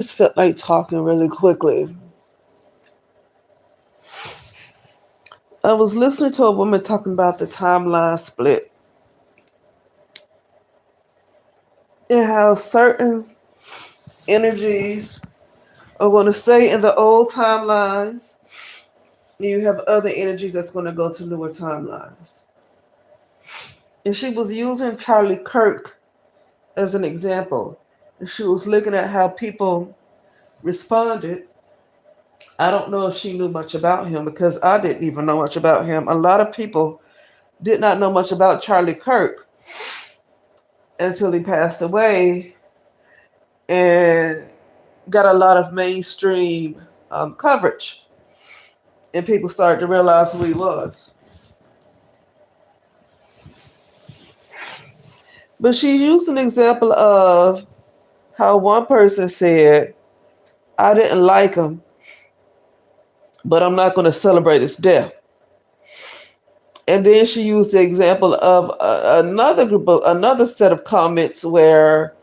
Just felt like talking really quickly. I was listening to a woman talking about the timeline split and how certain energies are going to stay in the old timelines, and you have other energies that's going to go to newer timelines. And she was using Charlie Kirk as an example. And she was looking at how people responded. I don't know if she knew much about him because I didn't even know much about him. A lot of people did not know much about Charlie Kirk until he passed away and got a lot of mainstream coverage. And people started to realize who he was. But she used an example of how one person said, I didn't like him, but I'm not going to celebrate his death. And then she used the example of another set of comments where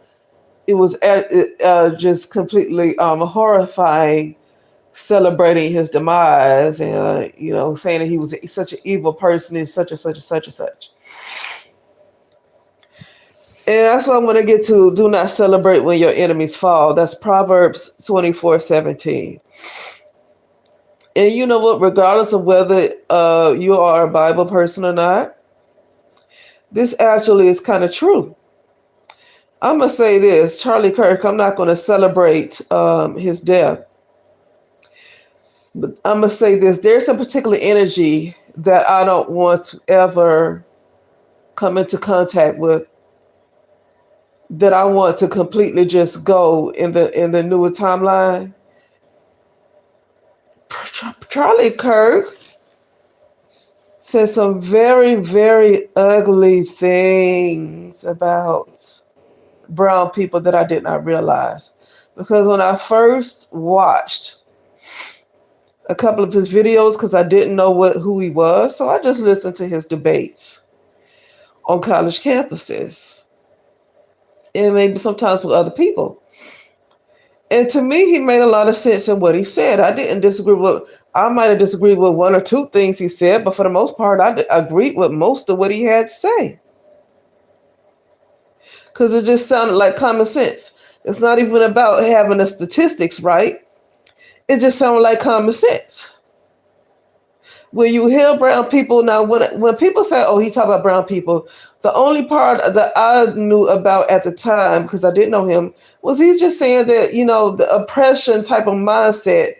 it was just completely horrifying, celebrating his demise, and saying that he was such an evil person and such and such and such and such. And that's what I'm going to get to. Do not celebrate when your enemies fall. That's Proverbs 24:17. And you know what? Regardless of whether you are a Bible person or not, this actually is kind of true. I'm going to say this. Charlie Kirk, I'm not going to celebrate his death. But I'm going to say this. There's a particular energy that I don't want to ever come into contact with, that I want to completely just go in the newer timeline. Charlie Kirk said some very, very ugly things about brown people that I did not realize. Because when I first watched a couple of his videos, because I didn't know who he was, so I just listened to his debates on college campuses and maybe sometimes with other people. And to me, he made a lot of sense in what he said. I might have disagreed with one or two things he said, but for the most part, I agreed with most of what he had to say. Because it just sounded like common sense. It's not even about having the statistics right. It just sounded like common sense. When you hear brown people, now when people say, oh, he talked about brown people, the only part that I knew about at the time, because I didn't know him, was he's just saying that, the oppression type of mindset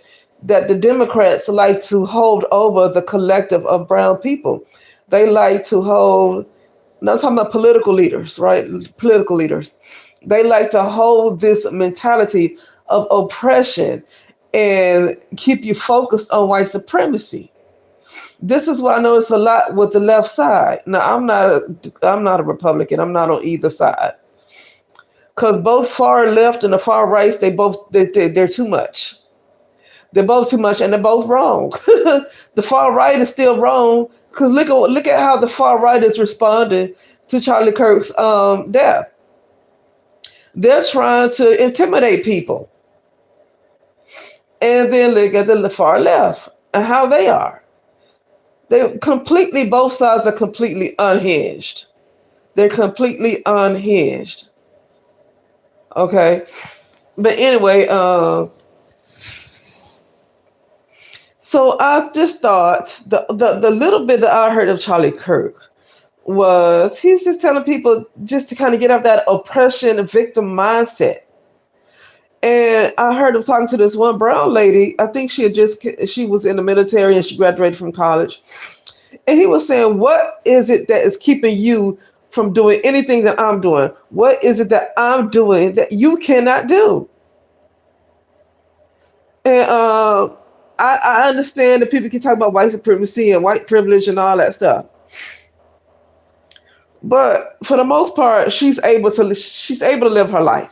that the Democrats like to hold over the collective of brown people. They like to hold, and I'm talking about political leaders, right? Political leaders. They like to hold this mentality of oppression and keep you focused on white supremacy. This is what I notice a lot with the left side. Now, I'm not a Republican. I'm not on either side, because both far left and the far right, they're too much. They're both too much, and they're both wrong. The far right is still wrong, because look at how the far right is responding to Charlie Kirk's death. They're trying to intimidate people, and then look at the far left and how they are. Both sides are completely unhinged. They're completely unhinged. Okay. But anyway, so I just thought the little bit that I heard of Charlie Kirk was he's just telling people just to kind of get out of that oppression and victim mindset. And I heard him talking to this one brown lady. I think she was in the military and she graduated from college. And he was saying, what is it that is keeping you from doing anything that I'm doing? What is it that I'm doing that you cannot do? And I understand that people can talk about white supremacy and white privilege and all that stuff. But for the most part, she's able to live her life.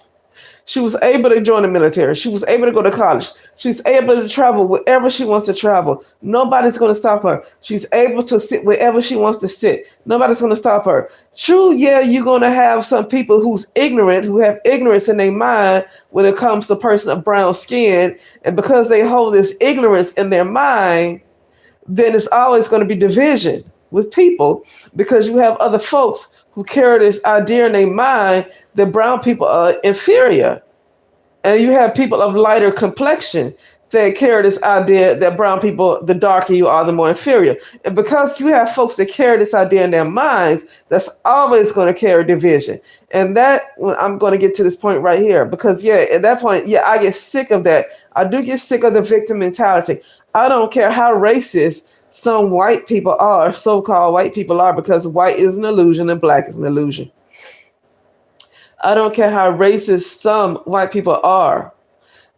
She was able to join the military. She was able to go to college. She's able to travel wherever she wants to travel. Nobody's going to stop her. She's able to sit wherever she wants to sit. Nobody's going to stop her. True, yeah, you're going to have some people who's ignorant, who have ignorance in their mind when it comes to a person of brown skin. And because they hold this ignorance in their mind, then it's always going to be division with people, because you have other folks who carry this idea in their mind that brown people are inferior. And you have people of lighter complexion that carry this idea that brown people, the darker you are, the more inferior. And because you have folks that carry this idea in their minds, that's always going to carry division. And that, I'm going to get to this point right here, because, yeah, at that point, yeah, I get sick of that. I do get sick of the victim mentality. I don't care how racist some white people are, so-called white people are, because white is an illusion and black is an illusion. I don't care how racist some white people are.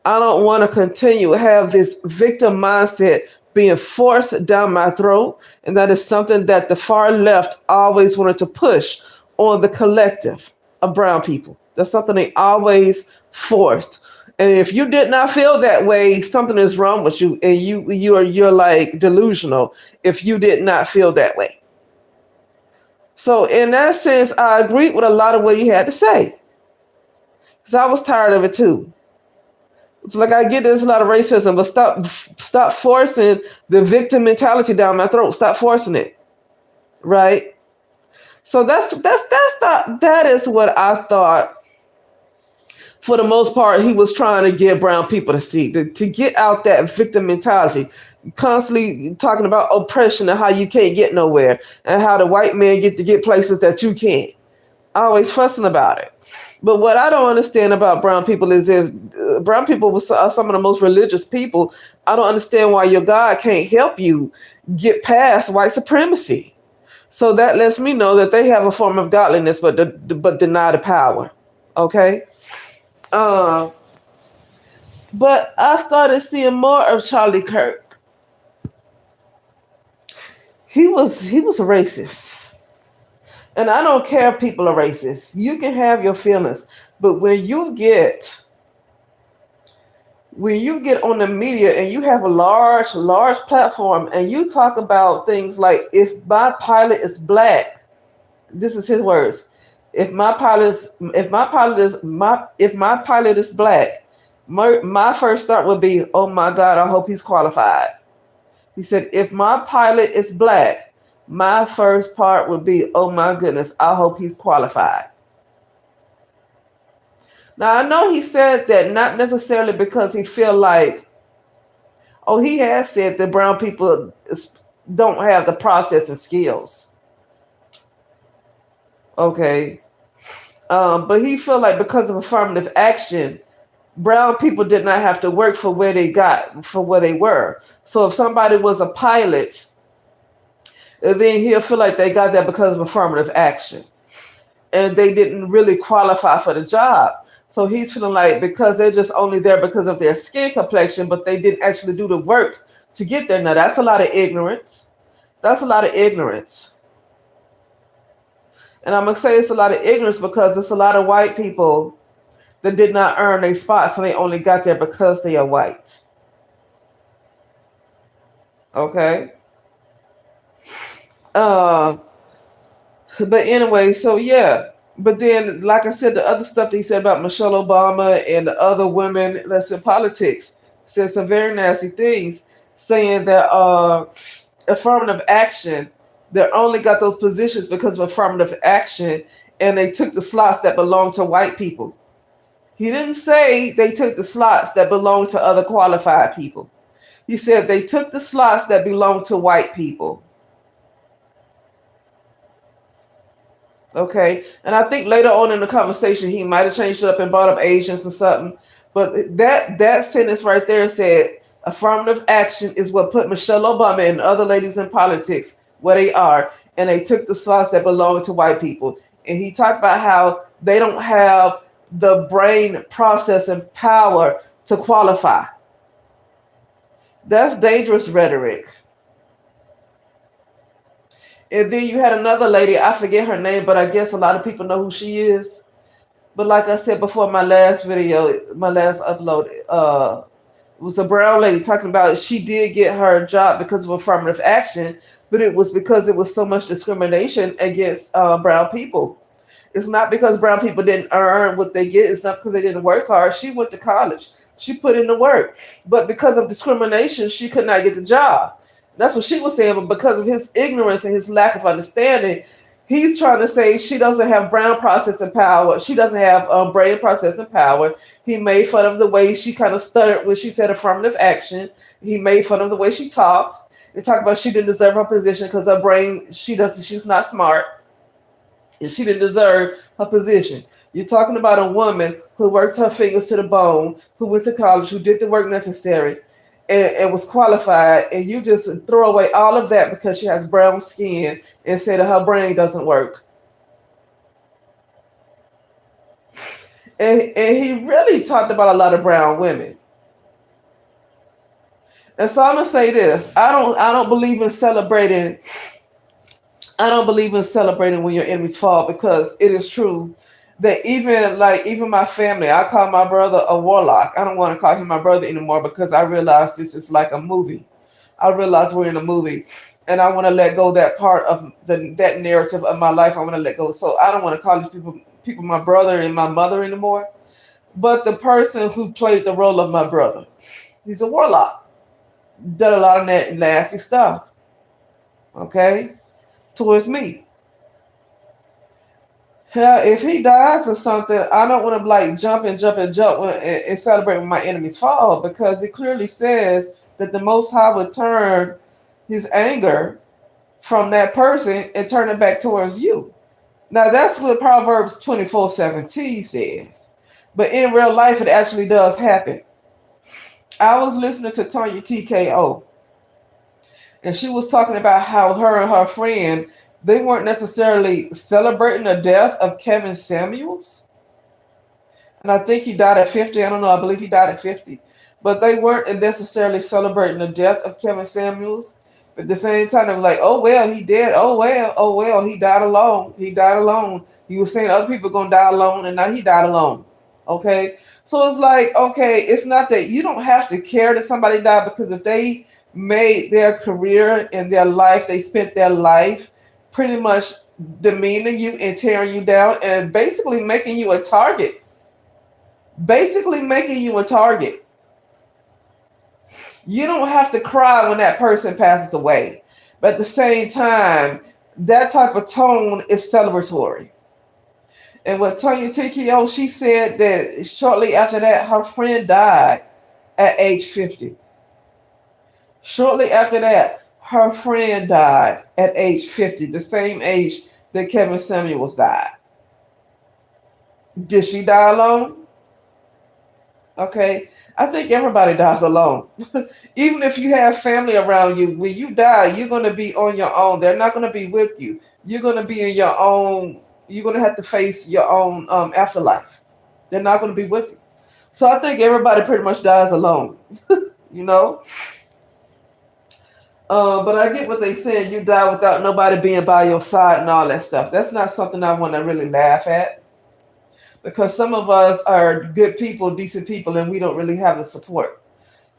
I don't want to continue to have this victim mindset being forced down my throat. And that is something that the far left always wanted to push on the collective of brown people. That's something they always forced. And if you did not feel that way, something is wrong with you, and you're like delusional if you did not feel that way. So in that sense, I agreed with a lot of what he had to say, because I was tired of it too. It's like, I get there's a lot of racism, but stop forcing the victim mentality down my throat. Stop forcing it, right? So that is what I thought. For the most part, he was trying to get brown people to see, to get out that victim mentality, constantly talking about oppression and how you can't get nowhere, and how the white man get to get places that you can't. Always fussing about it. But what I don't understand about brown people is, if brown people are some of the most religious people, I don't understand why your God can't help you get past white supremacy. So that lets me know that they have a form of godliness, but deny the power. Okay. But I started seeing more of Charlie Kirk. He was a racist. And I don't care if people are racist. You can have your feelings. But when you get on the media and you have a large platform and you talk about things like, if my pilot is black, this is his words. If my pilot is black, my first thought would be, oh my God, I hope he's qualified. He said, if my pilot is black, my first part would be, oh my goodness, I hope he's qualified. Now, I know he said that not necessarily because he feel like, he has said that brown people don't have the processing skills. Okay. But he felt like because of affirmative action, brown people did not have to work for where they were. So if somebody was a pilot, then he'll feel like they got that because of affirmative action, and they didn't really qualify for the job. So he's feeling like, because they're just only there because of their skin complexion, but they didn't actually do the work to get there. Now, that's a lot of ignorance. And I'm going to say it's a lot of ignorance because it's a lot of white people that did not earn a spot, so they only got there because they are white. Okay? But anyway, so yeah. But then, like I said, the other stuff that he said about Michelle Obama and the other women that's in politics, said some very nasty things, saying that affirmative action, they only got those positions because of affirmative action, and they took the slots that belonged to white people. He didn't say they took the slots that belonged to other qualified people. He said they took the slots that belonged to white people. Okay, and I think later on in the conversation, he might have changed it up and brought up Asians or something. But that sentence right there said affirmative action is what put Michelle Obama and other ladies in politics where they are, and they took the slots that belong to white people. And he talked about how they don't have the brain processing power to qualify. That's dangerous rhetoric. And then you had another lady, I forget her name, but I guess a lot of people know who she is. But like I said before, my last video, my last upload, was a brown lady talking about she did get her job because of affirmative action, but it was because it was so much discrimination against brown people. It's not because brown people didn't earn what they get. It's not because they didn't work hard. She went to college. She put in the work. But because of discrimination, she could not get the job. That's what she was saying. But because of his ignorance and his lack of understanding, he's trying to say she doesn't have brown processing power. She doesn't have brain processing power. He made fun of the way she kind of stuttered when she said affirmative action. He made fun of the way she talked. He talked about she didn't deserve her position because her brain, she's not smart and she didn't deserve her position. You're talking about a woman who worked her fingers to the bone, who went to college, who did the work necessary, and was qualified, and you just throw away all of that because she has brown skin and say that her brain doesn't work. And he really talked about a lot of brown women. And so I'm gonna say this: I don't believe in celebrating. I don't believe in celebrating when your enemies fall because it is true that even my family, I call my brother a warlock. I don't want to call him my brother anymore because I realize this is like a movie. I realize we're in a movie, and I want to let go that part of that narrative of my life. I want to let go, so I don't want to call these people my brother and my mother anymore. But the person who played the role of my brother, he's a warlock. Did a lot of that nasty stuff. Okay, towards me. Hell, if he dies or something, I don't want to like jump and celebrate when my enemies fall because it clearly says that the Most High would turn his anger from that person and turn it back towards you. Now that's what Proverbs 24:17 says. But in real life, it actually does happen. I was listening to Tanya TKO, and she was talking about how her and her friend they weren't necessarily celebrating the death of Kevin Samuels. And I think he died at 50. I don't know. I believe he died at 50. But they weren't necessarily celebrating the death of Kevin Samuels. But at the same time, they were like, oh, well, he did. Oh, well, he died alone. He died alone. He was saying other people going to die alone, and now he died alone. Okay? So it's like, okay, it's not that you don't have to care that somebody died because if they made their career and their life, they spent their life pretty much demeaning you and tearing you down and basically making you a target. Basically making you a target. You don't have to cry when that person passes away. But at the same time, that type of tone is celebratory. And with Tanya TKO, she said that shortly after that, her friend died at age 50. Shortly after that, her friend died at age 50, the same age that Kevin Samuels died. Did she die alone? Okay. I think everybody dies alone. Even if you have family around you, when you die, you're going to be on your own. They're not going to be with you. You're going to be in your own, you're going to have to face your own afterlife. They're not going to be with you. So I think everybody pretty much dies alone, you know? But I get what they said. You die without nobody being by your side and all that stuff. That's not something I want to really laugh at because some of us are good people, decent people, and we don't really have the support.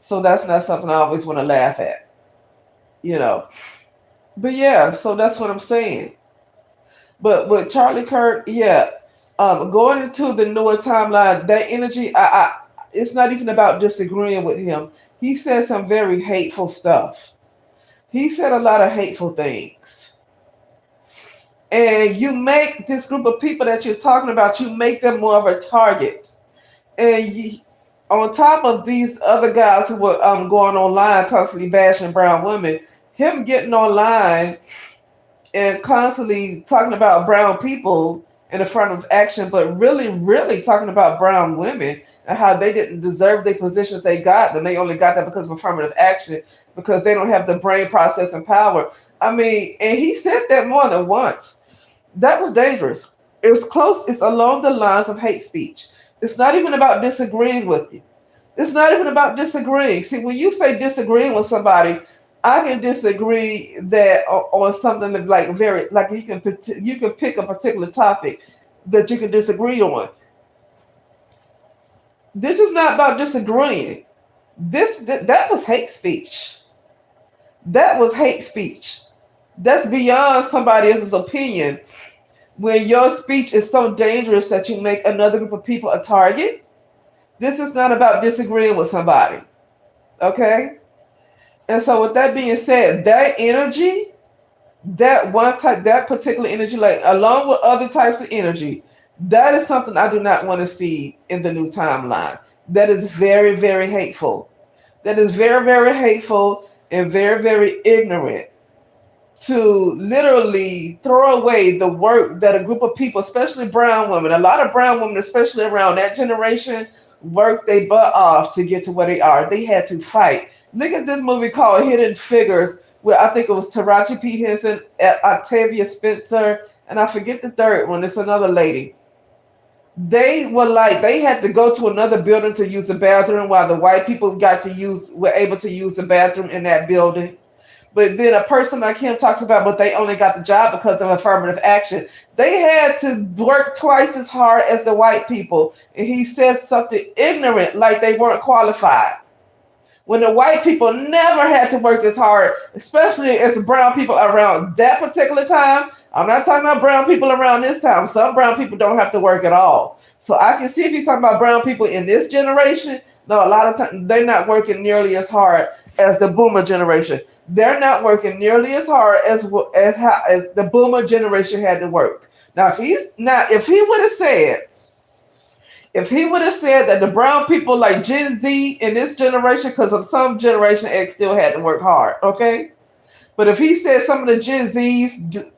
So that's not something I always want to laugh at, you know. But yeah, so that's what I'm saying. But with Charlie Kirk, yeah, going into the newer timeline, that energy, it's not even about disagreeing with him. He said some very hateful stuff. He said a lot of hateful things. And you make this group of people that you're talking about, you make them more of a target. And on top of these other guys who were going online constantly bashing brown women, him getting online and constantly talking about brown people in affirmative action, but really, really talking about brown women and how they didn't deserve the positions they got, and they only got that because of affirmative action, because they don't have the brain processing power. I mean, and he said that more than once. That was dangerous. It was close. It's along the lines of hate speech. It's not even about disagreeing with you. It's not even about disagreeing. See, when you say disagreeing with somebody, I can disagree that on something that like very like you can pick a particular topic that you can disagree on. This is not about disagreeing. That was hate speech. That was hate speech. That's beyond somebody else's opinion. When your speech is so dangerous that you make another group of people a target, this is not about disagreeing with somebody. Okay? And so with that being said, that energy, that one type, that particular energy, like along with other types of energy, that is something I do not want to see in the new timeline. That is very, very hateful. That is very, very hateful and very, very ignorant to literally throw away the work that a group of people, especially brown women, a lot of brown women, especially around that generation, worked they butt off to get to where they are. They had to fight. Look at this movie called Hidden Figures, where I think it was Taraji P. Henson, Octavia Spencer, and I forget the third one. It's another lady. They were like they had to go to another building to use the bathroom while the white people were able to use the bathroom in that building. But then a person like him talks about, but they only got the job because of affirmative action. They had to work twice as hard as the white people. And he says something ignorant, like they weren't qualified. When the white people never had to work as hard, especially as brown people around that particular time. I'm not talking about brown people around this time. Some brown people don't have to work at all. So I can see if he's talking about brown people in this generation. No, a lot of times they're not working nearly as hard as the boomer generation. They're not working nearly as hard as the boomer generation had to work. Now, if he would have said that the brown people like Gen Z in this generation, because of some Generation X still had to work hard, okay? But if he said some of the Gen Zs,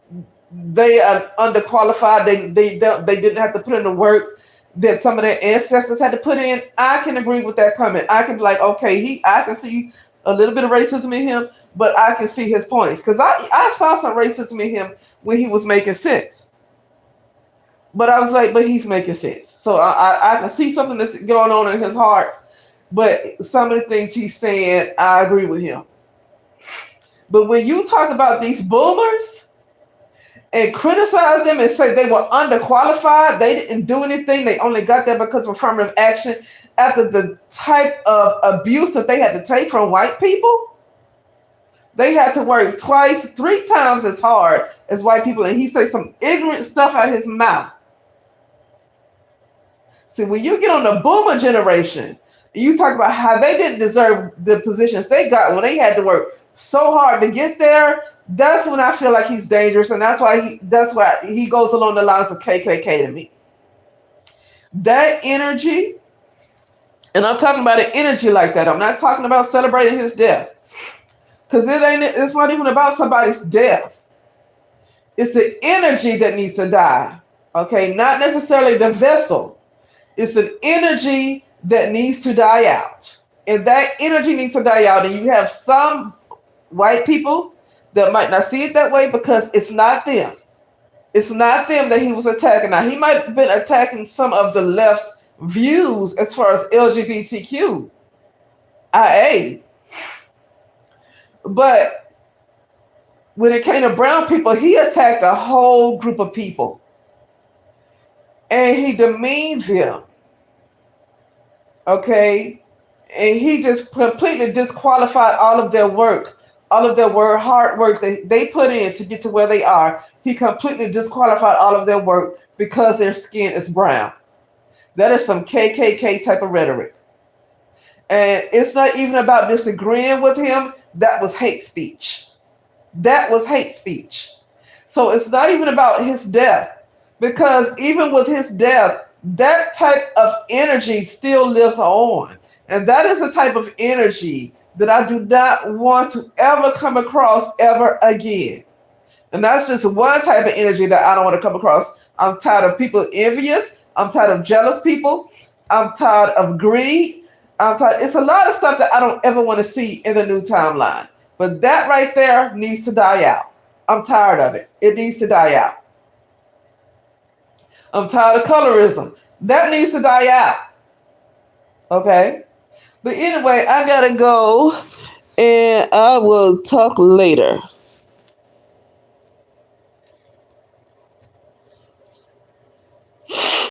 they are underqualified, they didn't have to put in the work that some of their ancestors had to put in, I can agree with that comment. I can be like, okay, I can see a little bit of racism in him, but I can see his points. Because I saw some racism in him when he was making sense. But I was like, but he's making sense. So I can see something that's going on in his heart. But some of the things he's saying, I agree with him. But when you talk about these boomers and criticize them and say they were underqualified, they didn't do anything, they only got there because of affirmative action, after the type of abuse that they had to take from white people, they had to work twice, 3 times as hard as white people. And he says some ignorant stuff out of his mouth. See, when you get on the boomer generation, you talk about how they didn't deserve the positions they got when they had to work so hard to get there. That's when I feel like he's dangerous, and that's why he goes along the lines of KKK to me. That energy, and I'm talking about an energy like that. I'm not talking about celebrating his death, because it's not even about somebody's death. It's the energy that needs to die. Okay, not necessarily the vessel. It's an energy that needs to die out. And that energy needs to die out. And you have some white people that might not see it that way because it's not them. It's not them that he was attacking. Now, he might have been attacking some of the left's views as far as LGBTQIA. But when it came to brown people, he attacked a whole group of people. And he demeaned them. Okay? And he just completely disqualified all of their work, hard work that they put in to get to where they are. He completely disqualified all of their work because their skin is brown. That is some KKK type of rhetoric. And it's not even about disagreeing with him. That was hate speech. That was hate speech. So it's not even about his death. Because even with his death, that type of energy still lives on. And that is a type of energy that I do not want to ever come across ever again. And that's just one type of energy that I don't want to come across. I'm tired of people envious. I'm tired of jealous people. I'm tired of greed. It's a lot of stuff that I don't ever want to see in the new timeline. But that right there needs to die out. I'm tired of it. It needs to die out. I'm tired of colorism. That needs to die out. Okay? But anyway, I gotta go and I will talk later.